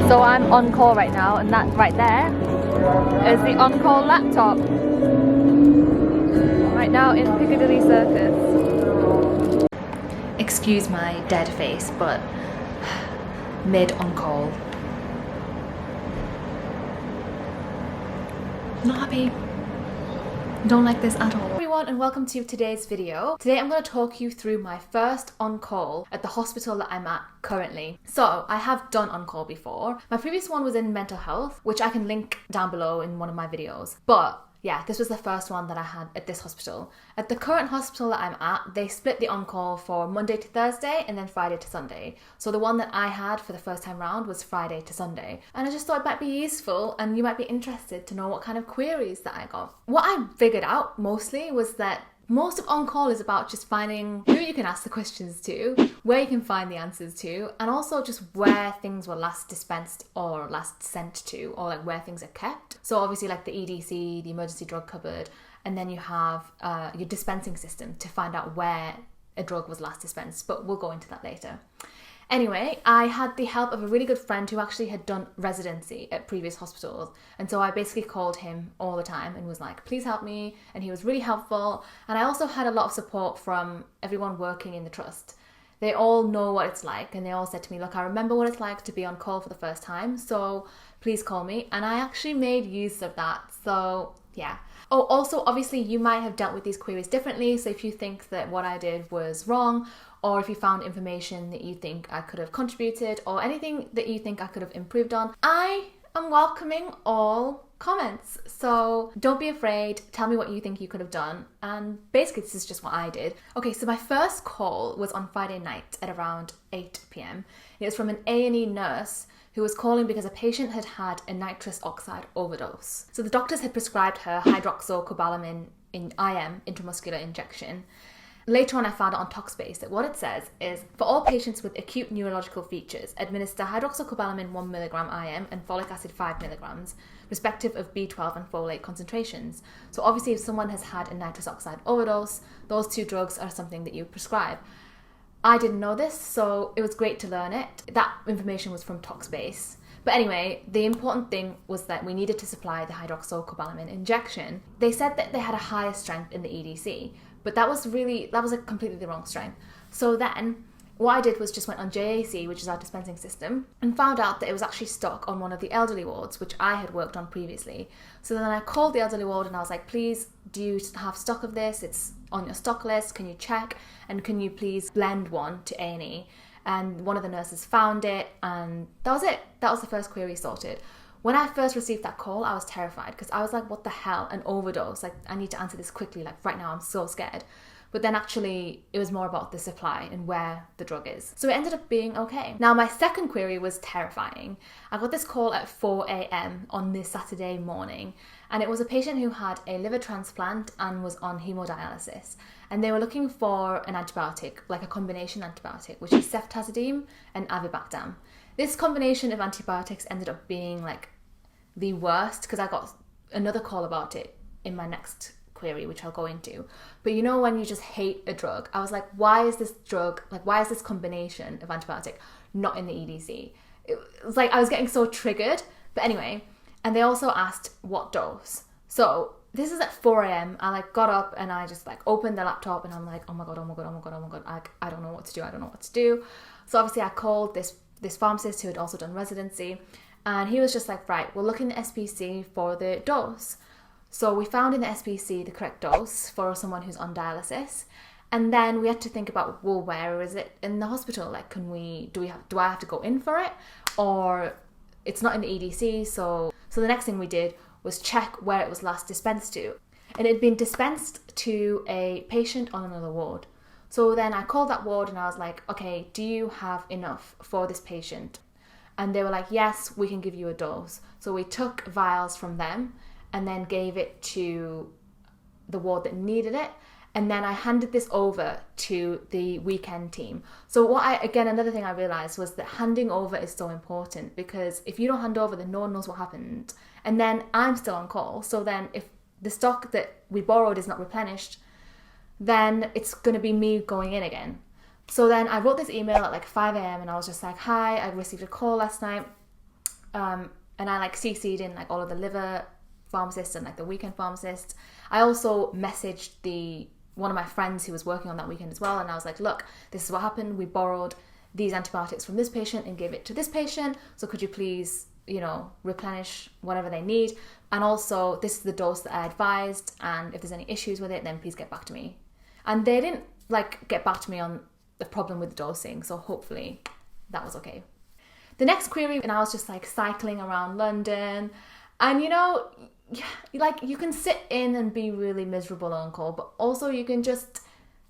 So I'm on call right now, and that right there is the on-call laptop. Right now in Piccadilly Circus. Excuse my dead face, but mid on call. Not happy. Don't like this at all. Hello everyone, and welcome to today's video. Today I'm going to talk you through my first on-call at the hospital that I'm at currently. So I have done on-call before. My previous one was in mental health, which I can link down below in one of my videos. But yeah, this was the first one that I had at this hospital. At the current hospital that I'm at, they split the on-call for Monday to Thursday and then Friday to Sunday. So the one that I had for the first time round was Friday to Sunday. And I just thought it might be useful and you might be interested to know what kind of queries that I got. What I figured out mostly was that most of on-call is about just finding who you can ask the questions to, where you can find the answers to, and also just where things were last dispensed or last sent to, or like where things are kept. So obviously like the EDC, the emergency drug cupboard, and then you have your dispensing system to find out where a drug was last dispensed, but we'll go into that later. Anyway, I had the help of a really good friend who actually had done residency at previous hospitals. And so I basically called him all the time and was like, please help me. And he was really helpful. And I also had a lot of support from everyone working in the trust. They all know what it's like. And they all said to me, look, I remember what it's like to be on call for the first time. So please call me. And I actually made use of that. So yeah. Oh, also, obviously, you might have dealt with these queries differently. So if you think that what I did was wrong, or if you found information that you think I could have contributed, or anything that you think I could have improved on, I am welcoming all comments. So don't be afraid. Tell me what you think you could have done. And basically, this is just what I did. Okay, so my first call was on Friday night at around 8 p.m. It was from an A&E nurse who was calling because a patient had had a nitrous oxide overdose. So the doctors had prescribed her hydroxycobalamin in IM, intramuscular injection. Later on, I found out on Talkspace that what it says is, for all patients with acute neurological features, administer hydroxycobalamin 1 mg IM and folic acid 5 mg, respective of B12 and folate concentrations. So obviously, if someone has had a nitrous oxide overdose, those two drugs are something that you prescribe. I didn't know this, so it was great to learn it. That information was from Talkspace. But anyway, the important thing was that we needed to supply the hydroxycobalamin injection. They said that they had a higher strength in the EDC, but that was a completely the wrong strength. So then what I did was just went on JAC, which is our dispensing system, and found out that it was actually stock on one of the elderly wards, which I had worked on previously. So then I called the elderly ward and I was like, please, do you have stock of this? It's on your stock list. Can you check? And can you please blend one to A&E? And one of the nurses found it, and that was it. That was the first query sorted. When I first received that call, I was terrified because I was like, what the hell? An overdose. Like, I need to answer this quickly. Like, right now, I'm so scared. But then actually, it was more about the supply and where the drug is. So it ended up being okay. Now, my second query was terrifying. I got this call at 4 a.m. on this Saturday morning. And it was a patient who had a liver transplant and was on hemodialysis. And they were looking for an antibiotic, like a combination antibiotic, which is ceftazidime and avibactam. This combination of antibiotics ended up being like the worst because I got another call about it in my next query, which I'll go into. But you know when you just hate a drug, I was like, why is this drug, like why is this combination of antibiotic not in the EDC? It was like I was getting so triggered. But anyway, and they also asked what dose. So this is at 4 a.m. I like got up and I just like opened the laptop and I'm like, oh my god, I don't know what to do. So obviously I called this pharmacist who had also done residency, and he was just like, right, we'll look in the SPC for the dose. So we found in the SPC the correct dose for someone who's on dialysis. And then we had to think about, well, where is it in the hospital? Like, do I have to go in for it? Or it's not in the EDC. So the next thing we did was check where it was last dispensed to. And it had been dispensed to a patient on another ward. So then I called that ward and I was like, okay, do you have enough for this patient? And they were like, yes, we can give you a dose. So we took vials from them and then gave it to the ward that needed it. And then I handed this over to the weekend team. So another thing I realized was that handing over is so important, because if you don't hand over, then no one knows what happened. And then I'm still on call. So then if the stock that we borrowed is not replenished, then it's going to be me going in again. So then I wrote this email at like 5 a.m. and I was just like, hi, I received a call last night. And I like CC'd in like all of the liver pharmacists and like the weekend pharmacists. I also messaged one of my friends who was working on that weekend as well, and I was like, look, this is what happened. We borrowed these antibiotics from this patient and gave it to this patient, so could you please, replenish whatever they need, and also this is the dose that I advised, and if there's any issues with it, then please get back to me. And they didn't like get back to me on the problem with the dosing, so hopefully that was okay. The next query, and I was just like cycling around London, and like you can sit in and be really miserable on call, but also you can just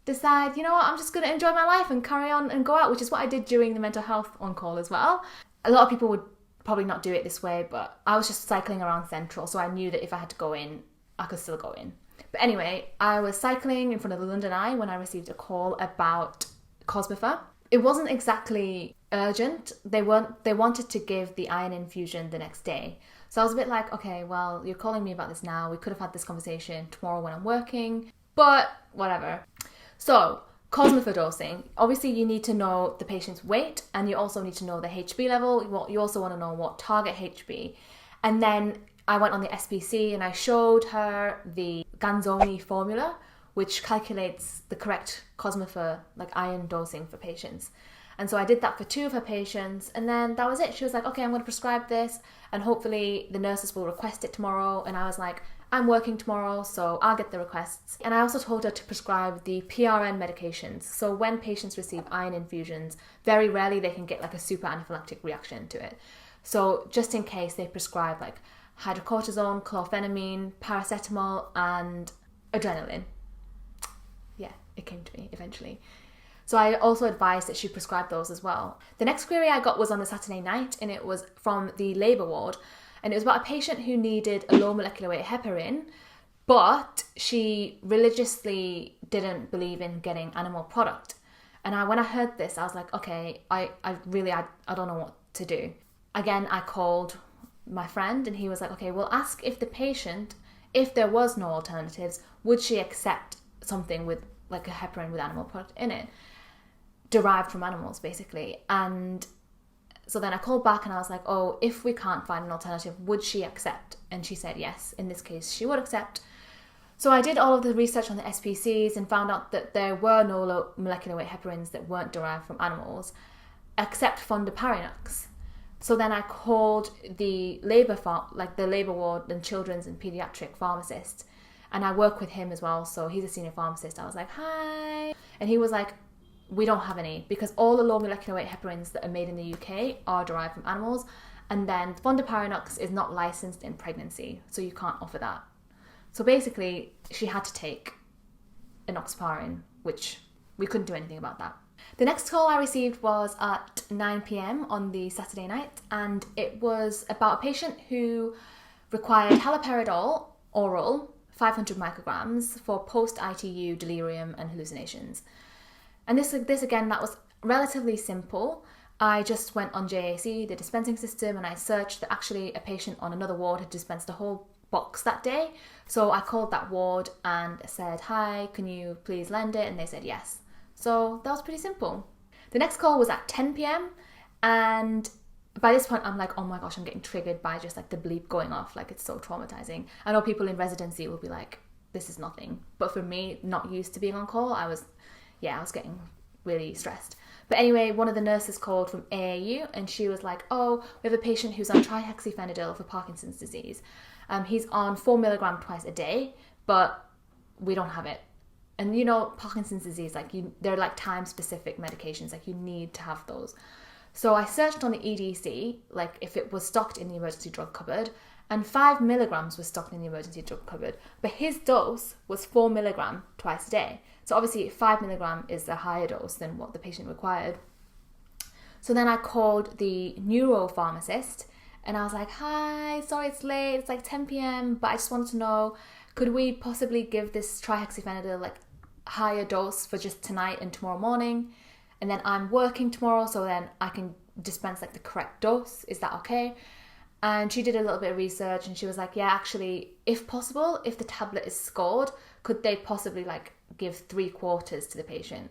decide, I'm just going to enjoy my life and carry on and go out, which is what I did during the mental health on call as well. A lot of people would probably not do it this way, but I was just cycling around Central, so I knew that if I had to go in, I could still go in. But anyway, I was cycling in front of the London Eye when I received a call about Cosmifer. It wasn't exactly urgent. They wanted to give the iron infusion the next day. So I was a bit like, okay, well, you're calling me about this now. We could have had this conversation tomorrow when I'm working, but whatever. So, Cosmifer dosing. Obviously, you need to know the patient's weight, and you also need to know the HB level. You also want to know what target HB. And then I went on the SPC and I showed her the Ganzoni formula, which calculates the correct Cosmifer, like iron dosing for patients. And so I did that for 2 of her patients, and then that was it. She was like, okay, I'm going to prescribe this, and hopefully the nurses will request it tomorrow. And I was like, I'm working tomorrow, so I'll get the requests. And I also told her to prescribe the PRN medications. So when patients receive iron infusions, very rarely they can get like a super anaphylactic reaction to it. So just in case, they prescribe like hydrocortisone, chlorphenamine, paracetamol, and adrenaline. Yeah, it came to me eventually. So I also advised that she prescribe those as well. The next query I got was on the Saturday night, and it was from the labour ward. And it was about a patient who needed a low molecular weight heparin, but she religiously didn't believe in getting animal product. And when I heard this, I was like, okay, I don't know what to do. Again, I called my friend, and he was like, okay, well, ask if the patient, if there was no alternatives, would she accept something with like a heparin with animal product in it, derived from animals basically. And so then I called back and I was like, oh, if we can't find an alternative, would she accept? And she said yes, in this case she would accept. So I did all of the research on the SPCs and found out that there were no low molecular weight heparins that weren't derived from animals, except fondaparinux. So then I called the labour ward and children's and paediatric pharmacist, and I work with him as well, so he's a senior pharmacist. I was like, hi. And he was like, we don't have any, because all the low molecular weight heparins that are made in the UK are derived from animals, and then fondaparinux is not licensed in pregnancy, so you can't offer that. So basically, she had to take enoxaparin, which we couldn't do anything about that. The next call I received was at 9 p.m. on the Saturday night, and it was about a patient who required haloperidol oral, 500 micrograms, for post-ITU delirium and hallucinations. And this again, that was relatively simple. I just went on JAC, the dispensing system, and I searched that actually a patient on another ward had dispensed a whole box that day. So I called that ward and said, hi, can you please lend it? And they said yes. So that was pretty simple. The next call was at 10 p.m. And by this point, I'm like, oh my gosh, I'm getting triggered by just like the bleep going off. Like, it's so traumatizing. I know people in residency will be like, this is nothing. But for me, not used to being on call, I was getting really stressed. But anyway, one of the nurses called from AAU, and she was like, oh, we have a patient who's on trihexyphenidyl for Parkinson's disease. He's on 4 milligram twice a day, but we don't have it. And Parkinson's disease, they're like time-specific medications, like you need to have those. So I searched on the EDC, like if it was stocked in the emergency drug cupboard, and 5 milligrams was stocked in the emergency drug cupboard, but his dose was 4 milligram twice a day. So obviously 5 milligram is a higher dose than what the patient required. So then I called the neuropharmacist, and I was like, hi, sorry it's late, it's like 10 p.m, but I just wanted to know, could we possibly give this trihexyphenidyl like higher dose for just tonight and tomorrow morning? And then I'm working tomorrow, so then I can dispense like the correct dose. Is that okay? And she did a little bit of research, and she was like, yeah, actually, if possible, if the tablet is scored, could they possibly like give 3/4 to the patient?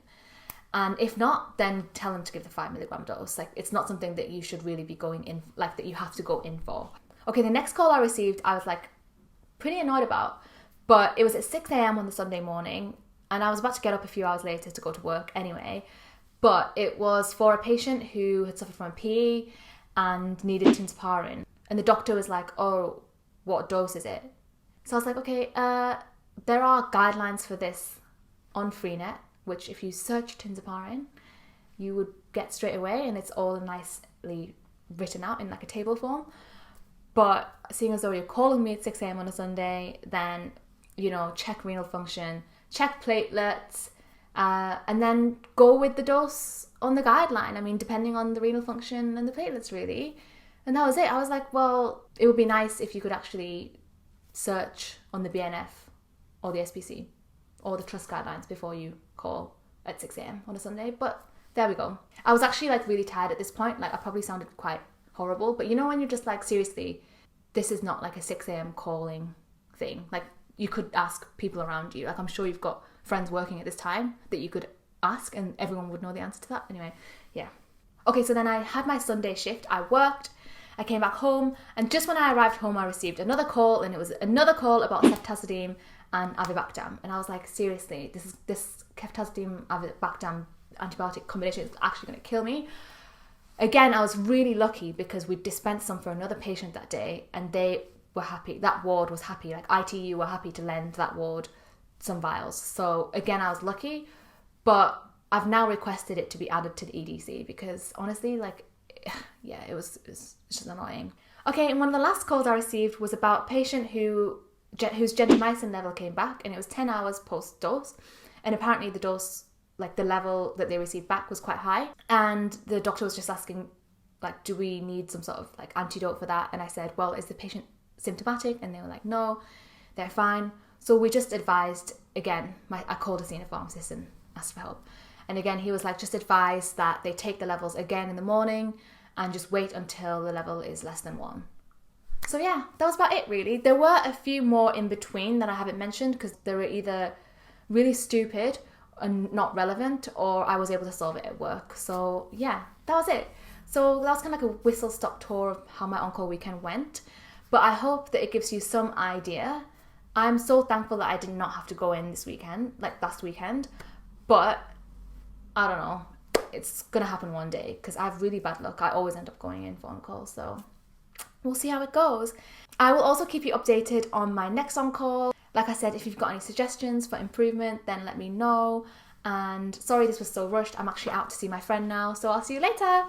And if not, then tell them to give the 5 mg dose. Like, it's not something that you should really be going in, like, that you have to go in for. Okay, the next call I received, I was like pretty annoyed about, but it was at 6 a.m. on the Sunday morning, and I was about to get up a few hours later to go to work anyway. But it was for a patient who had suffered from a PE and needed Heparin. And the doctor was like, oh, what dose is it? So I was like, okay, there are guidelines for this on Freenet, which if you search Heparin, you would get straight away, and it's all nicely written out in like a table form. But seeing as though you're calling me at 6 a.m. on a Sunday, then, you know, check renal function, check platelets, and then go with the dose on the guideline. I mean, depending on the renal function and the platelets, really. And that was it. I was like, well, it would be nice if you could actually search on the BNF or the SPC or the trust guidelines before you call at 6 a.m. on a Sunday. But there we go. I was actually like really tired at this point. Like, I probably sounded quite horrible, but you know when you're just like, seriously, this is not like a 6 a.m. calling thing. Like, you could ask people around you. Like, I'm sure you've got friends working at this time that you could ask and everyone would know the answer to that. Anyway, yeah. Okay, so then I had my Sunday shift. I worked, I came back home, and just when I arrived home, I received another call, and it was another call about ceftazidime and avibactam. And I was like, seriously, this ceftazidime avibactam antibiotic combination is actually going to kill me. Again, I was really lucky because we dispensed some for another patient that day, and they were happy. That ward was happy. Like, ITU were happy to lend that ward some vials. So again, I was lucky, but I've now requested it to be added to the EDC because honestly, like, yeah, it was just annoying. Okay, and one of the last calls I received was about a patient whose gentamicin level came back, and it was 10 hours post-dose, and apparently the dose, like the level that they received back, was quite high, and the doctor was just asking, like, do we need some sort of like antidote for that? And I said, well, is the patient symptomatic? And they were like, no, they're fine. So we just advised, again, I called a senior pharmacist and asked for help, and again he was like, just advise that they take the levels again in the morning and just wait until the level is less than 1. So yeah, that was about it really. There were a few more in between that I haven't mentioned because they were either really stupid and not relevant, or I was able to solve it at work. So yeah, that was it. So that was kind of like a whistle-stop tour of how my on-call weekend went, but I hope that it gives you some idea. I'm so thankful that I did not have to go in this weekend, like last weekend, but I don't know, it's gonna happen one day because I have really bad luck. I always end up going in for on-call, so we'll see how it goes. I will also keep you updated on my next on-call. Like I said, if you've got any suggestions for improvement, then let me know. And sorry this was so rushed. I'm actually out to see my friend now, so I'll see you later.